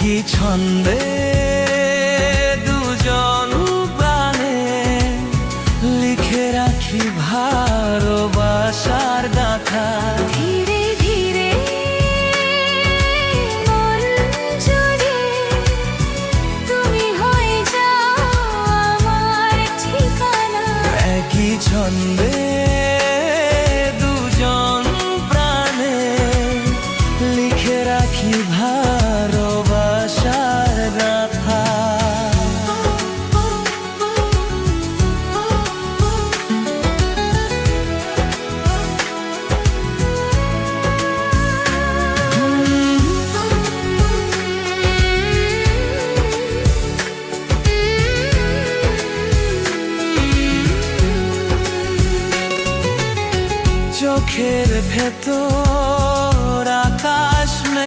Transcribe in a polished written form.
একই ছন্দে দুজন প্রাণে লিখে রাখি ভালোবাসার গাথা। ধীরে ধীরে মন জুড়ে তুমি হয়ে যাও আমার ঠিকানা। একই ছন্দে দুজন প্রাণে লিখে রাখি ভালোবাসার গাথা। চোখের ভেতর